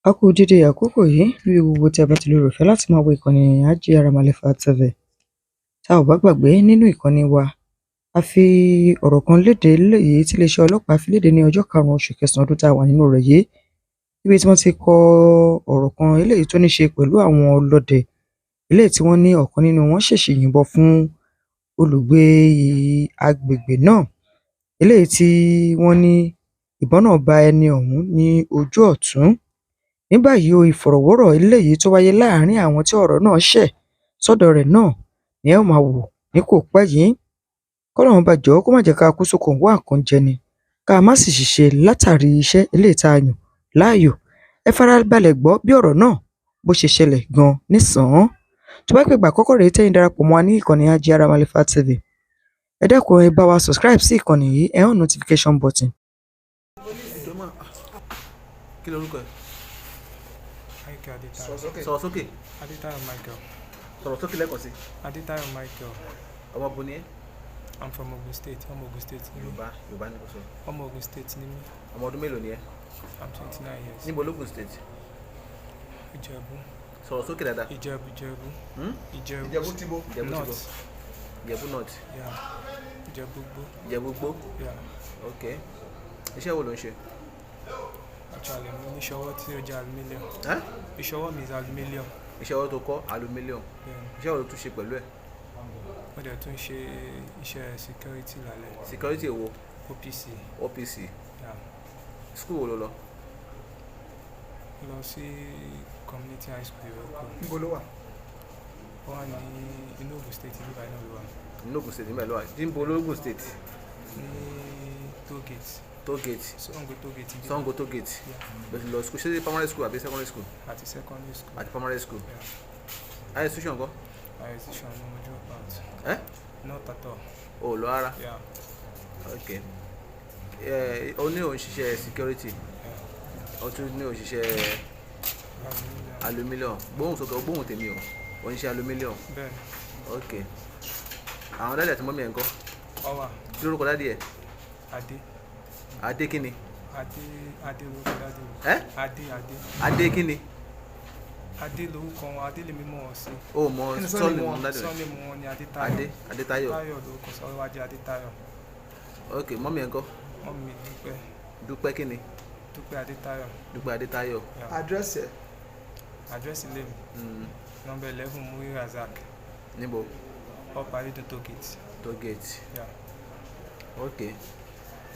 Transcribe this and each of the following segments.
A kú dédé àkókò yìí níbi gbogbo tí a bá ti lóore ọ̀fẹ́ láti máa wo ìkànnì Ajíaramàlẹ́fà TV. Tá ò bá gbàgbé nínú ìkànnì wa, a fi ọ̀rọ̀ kan léde léyìí tí iléeṣẹ́ ọlọ́pàá fi léde ní ọjọ́ 5 oṣù kẹsàn-án ọdún tá a wà nínú rẹ̀ yìí, níbi tí wọ́n ti kọ ọ̀rọ̀ kan eléyìí tó ní ṣe pẹ̀lú àwọn ọlọ́dẹ eléyìí tí wọ́n ní ọ̀kan nínú wọn ṣèṣì yìnbọn fún olùgbé agbègbè náà, eléyìí tí wọ́n ní ìbọn náà bá ẹni ọ̀hún ní ojú ọ̀tún. Ní báyìí o, ìfọ̀rọ̀wérọ̀ eléyìí tó wáyé láàárín àwọn tí ọ̀rọ̀ náà ṣẹ̀ sọ́dọ̀ rẹ̀ náà ni ẹ ó máa wò ní kò pẹ́ yìí. Kọ́lọ́run bá jọ̀ọ́ kó má jẹ́ ká kú sóko wá nǹkan jẹ ni, ká má sì ṣìṣe látàrí iṣẹ́ eléyìí tá a yàn láàyò. Ẹ farabalẹ̀ gbọ́ bí ọ̀rọ̀ náà bó ṣe ṣẹlẹ̀ gan nísàn-án. Tó bá pé ìgbà àkọ́kọ́ rèé tẹ́yin darapọ̀ mọ́ wa ní ìkànnì Ajíaramàlẹ́fà TV, ẹ dákun ẹ bá wa subscribe sí ìkànnì yìí, ẹ hàn notification button. Kí lorúkọ ẹ? Sọ̀rọ̀ sókè. Adétayọ̀ Michael. Sọ̀rọ̀ sókè lẹ́ẹ̀kan sí. Adétayọ̀ Michael. Ọmọ bo ni ẹ́? I'm from Ogun State. Ọmọ Ogun State ni mí. Yorùbá ni kò sọ. Ọmọ Ogun State ni mí. Ọmọ ọdún mélòó ni ẹ́? I'm 29 years. Níbo l'Ogun State? Ìjẹ̀bú. Sọ̀rọ̀ sókè dáadáa. Ìjẹ̀bú. Ìjẹ̀bú tíbo? North. Ìjẹ̀bú North. Yeah. Ìjẹ̀bú gbó. Ìjẹ̀bú gbó? Yeah. Ok. Iṣẹ́ wo ló ń ṣe? Actually, mo ní ìṣọwọ́ tí ó jẹ́ aluminium. Ẹ́? Ìṣọwọ́ mi is aluminium. Iṣẹ́ wo tó kọ́ aluminium? Iṣẹ́ wo ló tún ṣe pẹ̀lú ẹ̀? Mo dẹ̀ tún ṣe iṣẹ́ security lálẹ́. Security wo? OPC. OPC. Yeah. School wo ló lọ? Lọ sí community high school Ìrọ́kọ̀. Níbo ló wà? Ó wà ní inú Ogun State nígbà náà ló wà. Inú Ogun State nígbà ló wà. Níbo l'Ogun State? Ní Tollgate. Tollgate. Sango Tollgate. Sango Tollgate. Bẹ̀rẹ̀ lọ school, ṣé primary school àbí secondary school? Àti secondary school. Àti primary school. Yeah. Higher institution ńkọ́? Higher institution ni mo drop out. Ẹ́? Not at all. O lọ rárá? Yeah. Ok. O ní òun ṣiṣẹ́ security. O tún ní òun ṣiṣẹ́ aluminium. Gbóhùn sókè, gbóhùn tèmi o. O ń ṣe aluminium. Bẹ́ẹ̀ni. Ok. Àwọn dádì àti mọ́mí ẹ̀ ńkọ́? Ọwà. Kí lórúkọ dádì ẹ̀? Adé. Adé kíni? Adé lórúkọ dádì mi. Ẹ́? Adé kíni? Adé lórúkọ wọn, Adé lèmi mọ̀ wọ́n sí. O mọ sọ́ọ̀lì mọ́ dádì rẹ̀? Sọ́ọ̀lì mọ̀ wọn ni Adétayọ̀. Adétayọ̀. Táyọ̀ lórúkọ sọ́ọ̀lì wájú Adétayọ̀. Ok, mọ́mí ẹ̀ ńkọ́? Mọ́mí mi Dúpẹ́. Dúpẹ́ kíni? Dúpẹ́ Adétayọ̀. Dúpẹ́ Adétayọ̀. Àdírẹ́sì ẹ̀? Àdírẹ́sì ilé mi. Number 11 Muri Razak. Níbo? Ọ̀pá Ayédùn Tollgate. Tollgate. Yeah. Ok.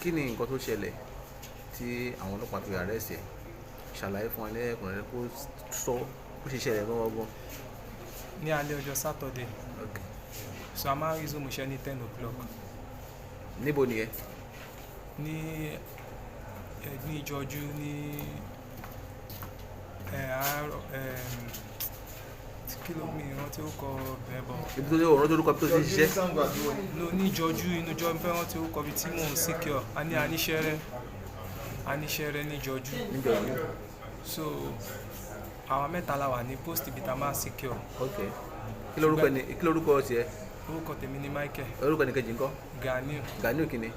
Kí ni nǹkan tó ṣẹlẹ̀ tí àwọn ọlọ́pàá fi arrest ẹ̀? Ṣàlàyé fún wa lẹ́ẹ̀kùnrin kó sọ bó ṣe ṣẹlẹ̀ gangan. Ní alẹ́ ọjọ́ Saturday. Ok. So a máa ń resume iṣẹ́ ní 10 o'clock. Níbo ni ẹ? Ní Ìjọjú ní kí ló mi ìrántí ó kọ bẹ́ẹ̀ bọ̀. Ibi tó ní òun tó lórúkọ tó ti ṣiṣẹ́? Ní Ìjọjú inú ìjọ fẹ́ rántí ó kọ bí tí mò ń secure. A ní aníṣẹ́rẹ́ ní Ìjọjú. Níjọjú. So àwọn mẹ́ta la wà ní post ibi tá a máa secure. Ok. Kí lórúkọ tiẹ̀? Orúkọ tèmi ni Michael. Orúkọ ní kejì ńkọ́? Ganiu. Ganiu kíni?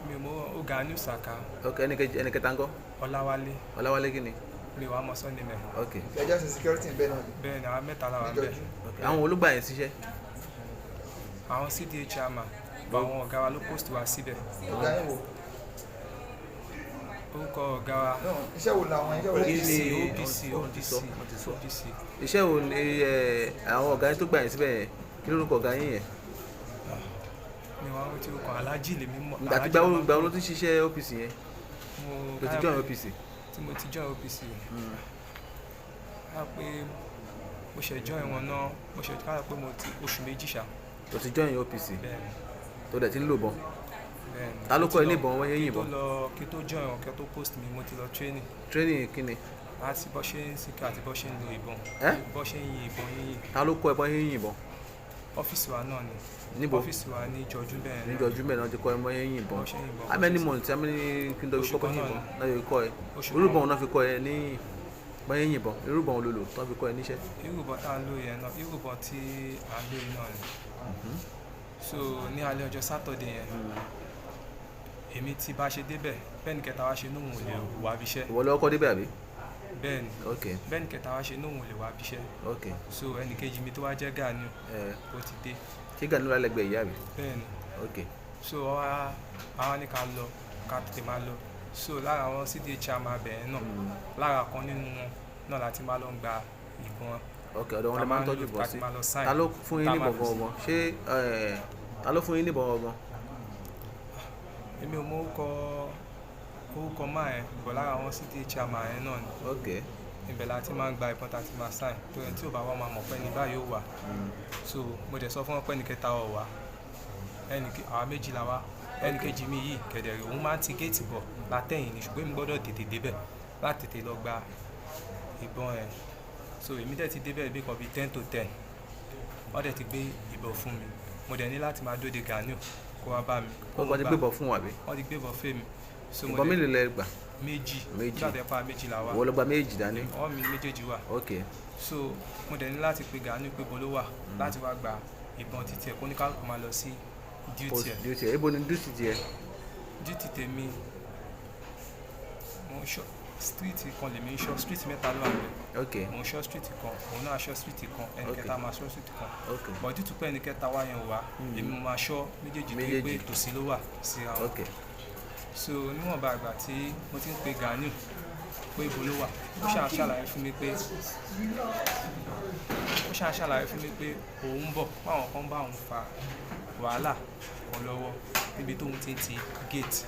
Mi ò mọ̀ ó Ganiu Saka. Ok, ẹni kẹta ńkọ́? Ọláwálé. Ọláwálé kíni? Mi wàá mọ̀ sọ́ni mẹ́. Ok. Ẹjọ́ sí security bẹ́ẹ̀ náà. Bẹ́ẹ̀ ni àwọn mẹ́ta la wà ń bẹ̀. Ok. Àwọn olùgbà yẹn ṣiṣẹ́? Àwọn CDA chairman. Àwọn ọ̀gá wa ló post wa síbẹ̀. Ọ̀gá yín wo? Orúkọ ọ̀gá wa. Iṣẹ́ wo làwọn iṣẹ́ wo? OPC. Iṣẹ́ wo ni àwọn ọ̀gá yín tó gbà yín síbẹ̀ yẹn? Kí lórúkọ ọ̀gá yín yẹn? Mi wá rántí orúkọ Alájì lèmi mọ̀. Gbà wo ló ti ṣiṣẹ́ OPC yẹn? Ló ti join OPC? Tí mo ti join OPC. Ká pé mo ṣe join wọn náà, mo ṣe ká pé mo ti oṣù méjì ṣá. Tó ti join OPC? Bẹ́ẹ̀ni. Tó dẹ̀ ti ń lò bọ́n? Bẹ́ẹ̀ni. Ta ló kọ́ ẹ ní ìbọn wọ́n yé yìnbọn? Kí tó join wọn, kí tó post mi, mo ti lọ training. Training kíni? Àti bọ́ ṣe ń sìkà àti bọ́ ṣe ń lo ìbọn. Bọ́ ṣe ń yin ìbọn yíyìn. Ta ló kọ́ ẹ bọ́n yé yìnbọn? Ọ́fíìsì wa náà ni. Níbo? Ọ́fíìsì wa ní Ìjọjú bẹ́ẹ̀ náà. Ní Ìjọjú bẹ́ẹ̀ náà ti kọ́ ẹ bọ́n yé yìnbọn. How many months, how many kí n tó fi kọ́ bọ́n yìnbọn náà yóò kọ́ ẹ? Irúbọn náà fi kọ́ ẹ ní bọ́n yé yìnbọn. Irúbọn olólò tó fi kọ́ ẹ níṣẹ́? Irúbọn tá a lò yẹn náà, irúbọn tí a lò yẹn náà ni. So ní alẹ́ ọjọ́ Saturday yẹn, èmi tí bá ṣe débẹ̀, bẹ́ẹ̀ ni kẹta wá ṣe inú òun ò lè wá bí iṣẹ́. Ìwọ lọ́kọ́ débẹ̀ àbí? bẹ́ẹ̀ni Okay. bẹ́ẹ̀ni kẹta wá ṣe nóhun lè wá bíṣẹ́. Okay. So ẹnì kejì mi tó wá jẹ́ Gani ó ti dé. Ṣé Gani wà lẹ́gbẹ̀ẹ́ ìyá mi? Bẹ́ẹ̀ni. Okay. So àwa ní ká lọ ká tètè máa lọ. So lára àwọn CDA chairman bẹ̀rẹ̀ náà lára kan nínú wọn náà láti máa lọ gba ìbọn. Okay, ọ̀dọ̀ wọn lè máa ń tọ́jú ìbọn sí. Ta ló fún yín níbọn gangan? Ṣé ta ló fún yín níbọn gangan? Èmi ò mọ orúkọ máa ẹ̀ bọ̀ lára àwọn CDA chairman ẹ̀ náà ni. Okay. Ibẹ̀ la ti máa ń gba ìbọn tá a ti máa sign tó ẹni tí ò bá wá máa mọ̀ pé ní báyìí ó wà. So mo dẹ̀ sọ fún wọn pé ní kẹta ọ̀ wá àwa méjì la wá ẹnì kejì mi yìí kẹ̀dẹ̀rẹ̀ òun máa ń ti géètì bọ̀ látẹ̀yìn ni ṣùgbọ́n èmi gbọ́dọ̀ tètè débẹ̀ láti tètè lọ gba ìbọn ẹ̀. So èmi dẹ̀ ti débẹ̀ bí kan bíi 10 to 10 wọ́n dẹ̀ ti gbé ìbọn fún mi mo dẹ̀ ní láti máa dóde Gani kó wá bá mi. Wọ́n ti gbé ìbọn fún wa bí? Wọ́n ti gbé ìbọn fún mi. Ìbọn mélòó lẹ gbà? Méjì jáde pa méjì la wá. Wọ́n lọ gba méjì dání? Ọwọ́ mi méjèèjì wà. Okay. So mo dẹ̀ ní láti pe Gani pé bolo wà láti wá gba ìbọn títí ẹ̀ kó ní kálukú máa lọ sí duty ẹ̀. Duty ẹ̀ ibo ni duty tiẹ̀? Duty tèmi mo ń ṣọ́ street kan lèmi ń ṣọ́ street mẹ́ta ló wà níbẹ̀. Okay. mo ń ṣọ́ street kan òun náà ṣọ́ street kan ẹnì kẹta máa ṣọ́ street kan. Okay. But due to pé ẹnì kẹta wá yẹn wá èmi mo máa ṣọ́ méjèèjì tó yẹ pé tòsí ló wà sí ara wọn. Okay. So níwọ̀nba àgbà tí mo ti ń pe Gani pé ibo ló wà ó ṣàlàyé fún mi pé òun bọ̀ páwọn kan bá òun fa wàhálà kan lọ́wọ́ níbi tóun ti ń ti gate.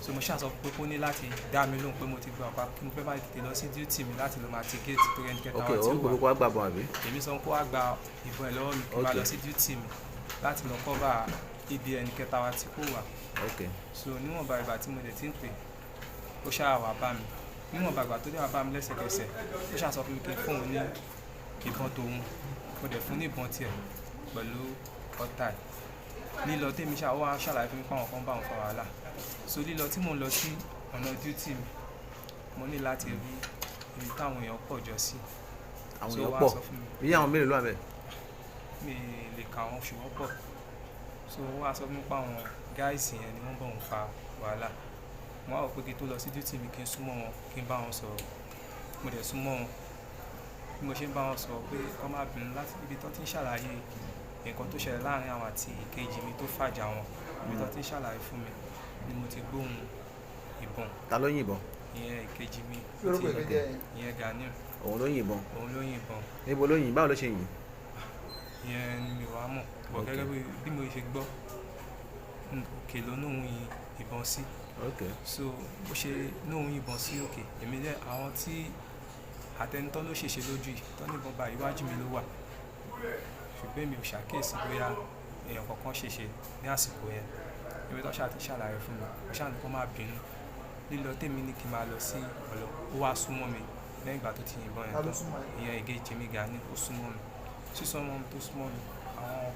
So mo ṣàṣọ pé kó ní láti dá mi lóhùn pé mo ti gba ọ̀pá kí mo fẹ́ máa tètè lọ sí duty mi láti lọ máa ti gate tó rẹ́ni kẹta wá tí ó wà. Okay, òun gbogbo wa gbàgbọ́n àbí? Èmi sọ kó wá gba ìbọn ẹ̀ lọ́wọ́ mi kí n máa lọ sí duty mi láti lọ cover ibi ẹni kẹta wá tí kò wà. Okay. So níwọ̀nba ìgbà tí mo dẹ̀ ti ń pè ó ṣáà wá bá mi níwọ̀nba ìgbà tó dé wá bá mi lẹ́sẹ̀kẹsẹ̀ ó ṣáà sọ fún mi pé fóun ní ìbọn tòun mo dẹ̀ fún ní ìbọn tiẹ̀ pẹ̀lú ọ̀tá ẹ̀. Lílọ tèmi ṣáà ó wá ṣàlàyé fún mi pé àwọn kan bá òun fa wàhálà. So lílọ tí mò ń lọ sí ọ̀nà duty mi mo ní láti rí ibi táwọn èèyàn pọ̀ jọ sí. Àwọn èèyàn pọ̀ bí àwọn mélòó ló wà bẹ́ẹ̀? Mi lè kà wọ́n ṣùgbọ́n pọ̀. So wọ́n wá sọ fún mi pé àwọn gáìsì yẹn ni wọ́n bá òun fa wàhálà. Mo wá rò pé kí n tó lọ sí duty mi kí n súnmọ́ wọn kí n bá wọn sọ̀rọ̀. Mo dẹ̀ súnmọ́ wọn bí mo ṣe ń bá wọn sọ̀rọ̀ pé kó má bínú láti ibi tó ti ń ṣàlàyé nǹkan tó ṣẹlẹ̀ láàrin àwọn àti ìkejì mi tó fàjà wọn ibi tó ti ń ṣàlàyé fún mi ni mo ti gbóhùn ìbọn. Ta ló yìnbọn? Ìyẹn ìkejì mi ìyẹn Gani. Òun ló yìnbọn? Òun ló yìnbọn. Níbo ló yìn? Báwo ló ṣe yìn? Ìyẹn ni mi ò wá mọ̀ bọ̀ gẹ́gẹ́ bí mo ṣe gbọ́ òkè ló nóhun ìbọn sí. Okay. So bó ṣe nóhun ìbọn sí òkè èmi jẹ́ àwọn tí àtẹnitọ́ ló ṣèṣe lójú yìí tó ní ìbọn bá iwájú mi ló wà ṣùgbọ́n mi ò ṣàkíyèsí bóyá èèyàn kankan ṣèṣe ní àsìkò yẹn. Ibi tó ṣáà ti ṣàlàyé fún mi ó ṣáà ní kó má bínú lílọ tèmi ní kí n máa lọ sí ọ̀lọ́ ó wá súnmọ́ mi lẹ́yìn ìgbà tó ti yìnbọn yẹn tán ìyẹn ìkejì mi Gani ó súnmọ́ mi sísúnmọ́ mi tó súnmọ́ mi àwọn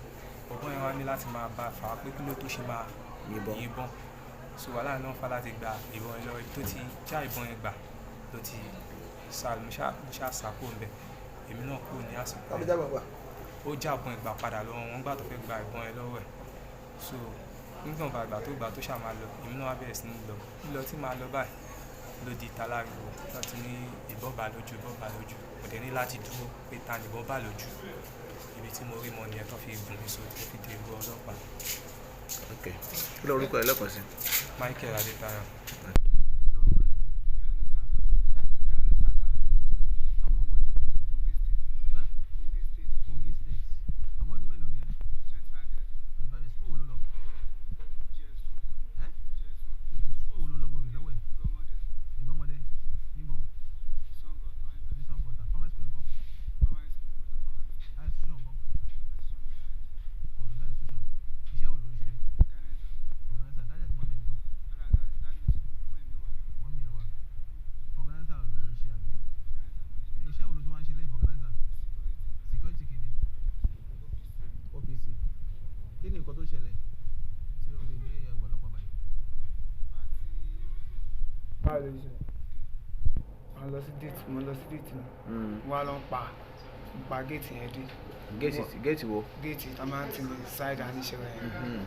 ọ̀gbọ́n yẹn wá ní láti máa bá a fà á pé kí ló tó ṣe máa yìnbọn. So wàhálà náà fà láti gba ìbọn yẹn lọ́wọ́ ibi tó ti já ìbọn yẹn gbà ló ti sá mo ṣáà sá kúrò ńbẹ̀ èmi náà kúrò ní àsìkò yẹn ó já ìbọn ìgbà padà lọ́wọ́ wọn gbà tó fẹ́ gba ìbọn yẹn lọ́wọ́ ẹ̀. So nígbà ìgbà tó ṣáà máa lọ èmi náà wá bẹ̀rẹ̀ sí ní lọ lílọ tí máa lọ báyìí ló di ìta láriwo láti ní ìbọn bá lójú mo dẹ̀ ní láti dúró pé ta ni ìbọn bá lójú ibi tí mo rí mọ nìyẹn tó fi gùn mí so tó fi dé ìlú ọlọ́pàá. Okay. Kí lorúkọ ẹ lẹ́kọ̀ọ́ sí? Michael Adétayọ̀. Kí ni nǹkan tó ṣẹlẹ̀ tí o fi gbé ẹgbọ̀n ọlọ́pàá báyìí? Báwo ló ṣe? Mo lọ sí déètì mi wọ́n á lọ pa géètì yẹn dé. Géètì wo? Géètì tá a máa ń tì ní ṣáìdì àníṣẹ́wẹ̀ yẹn.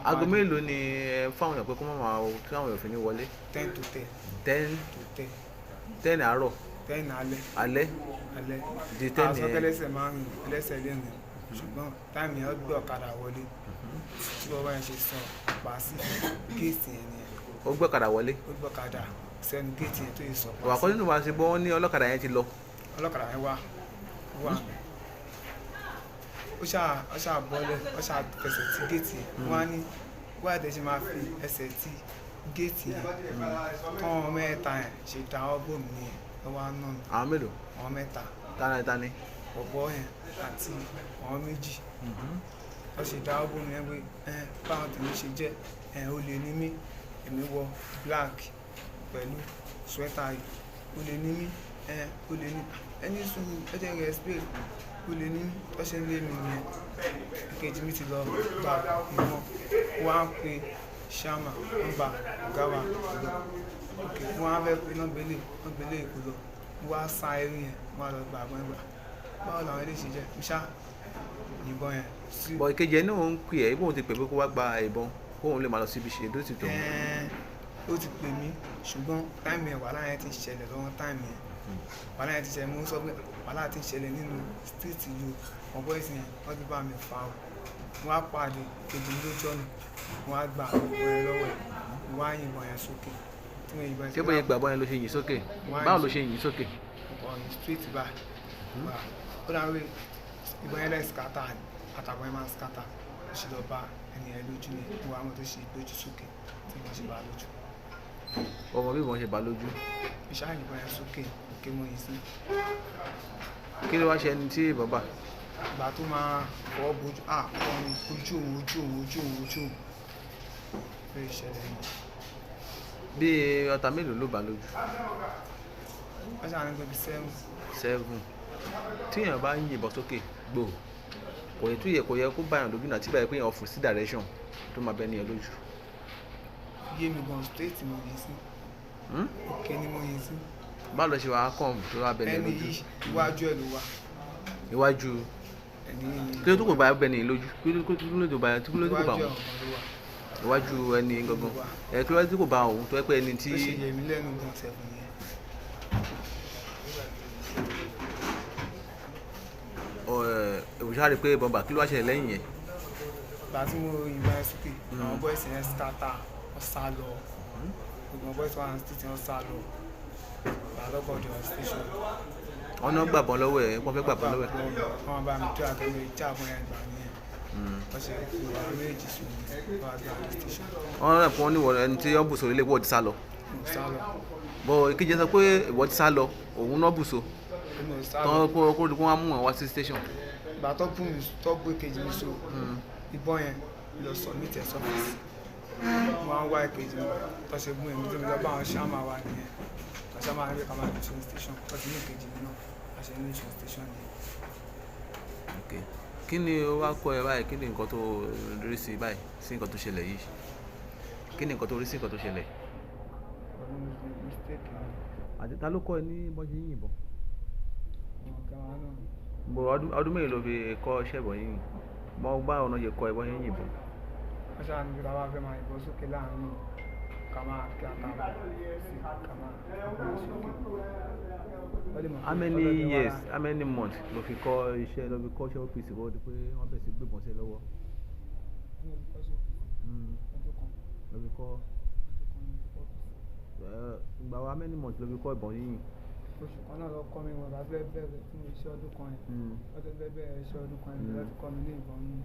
Aago mélòó ni ẹ fáwọn èèyàn pé kó má máa tí àwọn èèyàn fi ní wọlé? 10 to 10. 10 to 10. 10 àárọ̀. 10 alẹ́. alẹ́ di 10 àṣọ tẹ́lẹ̀sẹ̀ máa ń rìn ẹlẹ́sẹ̀ lè rìn ṣùgbọ́n táìmù yẹn gbé ọ̀kadà wọlé tí bọ́bá yẹn ṣe sọ pa sí géètì yẹn nìyẹn. ó gbé ọ̀kadà wọlé. ó gbé ọ̀kadà sẹ́nu géètì yẹn tó yẹ sọ pa sí. wà á kọ́ nínú wa ṣe gbọ́ wọ́n ní ọlọ́kadà yẹn ti lọ. ọlọ́kadà yẹn wà ó ṣáà bọ́lẹ̀ ó ṣáà fẹsẹ̀ tí géètì yẹn wọ́n á ní wọ́n àti ẹ̀ṣẹ̀ máa fi ẹsẹ̀ tí géètì yẹn tán mẹ́ta yẹn ṣe dá ọ́bọ̀ mi nìyẹn lọ́wọ́ náà. àwọn mélòó. àwọn mẹ́ta. tani. ọ̀bọ yẹn àti àwọn méjì wọ́n ṣe dá ọ́bọ̀ mi yẹn pé báwọn tèmi ṣe jẹ́ olè ní mí èmi wọ black pẹ̀lú sweater yìí olè ní mí olè ní ẹni sùúrù ẹ̀jẹ̀ rẹ̀ spray olè ní mí tó ṣe ń lé mi nìyẹn ìkejì mi ti lọ gba ìmọ̀ wọ́n á pe ṣáàmà wọ́n gba ọ̀gá wa lọ wọ́n á fẹ́ pe náà gbélé èkó lọ wọ́n á sa eré yẹn wọ́n á lọ gba àgbọn ẹgbà báwo làwọn eléyìí ṣe jẹ́ ṣá ìbọn yẹn sí. bọ̀ ìkejì ẹ̀ náà ń pè ẹ́ ibòun ti pè pé kó wá gba ìbọn kóun lè máa lọ síbi ṣe tó ti tó. ó ti pè mí ṣùgbọ́n táìmù yẹn wàhálà yẹn ti ṣẹlẹ̀ lọ́wọ́ táìmù yẹn wàhálà yẹn ti ṣẹlẹ̀ mo sọ pé wàhálà ti ṣẹlẹ̀ nínú stíìtì yìí ọ̀pọ̀ ìsìn yẹn wọ́n ti bá mi fà ó wọ́n á pàdé kejì lójú ọ̀nà wọ́n á gba ọ̀rẹ́ lọ́wọ́ ẹ̀ wọ́n á yìnbọn yẹn sókè. ṣé bóyá gbàgbọ́ yẹn ló ṣe yìn sókè báwo ló ṣe yìn sókè. ọ̀yìn street báyìí ó dáa wí ìbọn yẹn lẹ́yìn skata àtàwọn ẹ̀ máa ń skata ó sì lọ bá ẹni ẹ̀ lójú ni wọ́n á mọ̀ tó ṣe ìgbójú sókè tí wọ́n ṣe bá lójú. ọmọ bí wọ́n ṣe bá lójú. ìṣáà ìbọn yẹn sókè òkè mọ́ yìí sí. kí ló wá ṣe ẹni tí ìbọn bá. ìgbà tó máa fọwọ́ bojú ọ̀run ojú òun lórí ìṣẹ̀lẹ̀ yìí. bí ọta mélòó ló bá lójú. wọ́n ṣàní pé bí 7. tíyàn bá ń yìnbọn sókè gbò kò yẹ kó báyàn lójú náà tí báyìí pé èèyàn fún sí direction tó máa bẹ ní ẹ lójú. yé mi gan straight mo yìí sí. òkè ni mo yìí sí. báwo ló ṣe wàá kàn tó wá bẹ ní ẹ lójú. ẹni yìí iwájú ẹ ló wà. iwájú kí ló tó kò bá bẹ ní ẹ lójú kí ló tó bá wọn. iwájú ẹni gangan kí ló tó kò bá òun tó ẹ pé ẹni tí. ó ṣe yẹ mí lẹ́nu gan sẹ́fún yẹn. òṣèré pé bọ́mbà kí ló wá ṣẹlẹ̀ lẹ́yìn yẹn. ìgbà tí mo yìnbọn ẹ sókè àwọn bọ́ìsì yẹn scatter wọ́n sá lọ gbogbo bọ́ìsì wà ní títí wọ́n sá lọ ìgbàlọ́kọ̀ ọ̀dọ̀ station. wọ́n náà gbàbọn lọ́wọ́ ẹ̀ wọ́n fẹ́ gbàbọn lọ́wọ́ ẹ̀. wọ́n bá mi tó àtẹ̀wé ìjà àbọ̀ yẹn gbà nìyẹn wọ́n ṣe ìwà méjì sùn wọ́n àgbà station. wọ́n rẹ̀ fún wọn ní ẹni tí wọ́n bùsọ̀ ilé ìwọ́ ti sá lọ. bọ̀ ìkejì sọ pé ìwọ ti sá lọ òun náà bùsọ̀ tọ́ kó wọ́n á mú wọn wá sí station. ìgbà tó bù mí tó gbé kejì mi so ìbọn yẹn lọ sọ ní tẹ̀ sọ́fíìsì wọ́n á wá ìkejì mi tó ṣe gún èmi tó mi lọ bá àwọn ṣáàmà wa nìyẹn ṣáàmà rẹ̀ ká máa tún station tó ti ní ìkejì mi náà a ṣe ní ìṣàn station nìyẹn. kí ni ó wá kọ́ ẹ báyìí kí ni nǹkan tó rí sí báyìí sí nǹkan tó ṣẹlẹ̀ yìí kí ni nǹkan tó rí sí nǹkan tó ṣẹlẹ̀. àti ta ló kọ́ ẹ ní bọ́jú yìnbọn. ọdún mélòó ló fi kọ́ ṣẹ́bọ̀ yìí mọ bá ọ̀nà yẹ kọ́ ẹ̀bọ̀ yẹn yìnbọn. wọ́n ṣáà ní kíkà wá fẹ́ máa yìnbọn sókè láàrin ká máa kí àtàwọn sí ká máa yìnbọn sókè. how many years how many months ló fi kọ́ iṣẹ́ ló fi kọ́ iṣẹ́ ọ́fíìsì kó di pé wọ́n bẹ̀rẹ̀ sí gbébọn sí ẹ lọ́wọ́. ló fi kọ́ ìgbà wo how many months ló fi kọ́ ìbọn yìí. oṣù kan náà lọ kọ́ mi wọn bá fẹ́ bẹ̀rẹ̀ fún iṣẹ́ ọdún kan yẹn wọ́n ti fẹ́ bẹ̀rẹ̀ iṣẹ́ ọdún kan yẹn láti kọ́ mi ní ìbọn mi.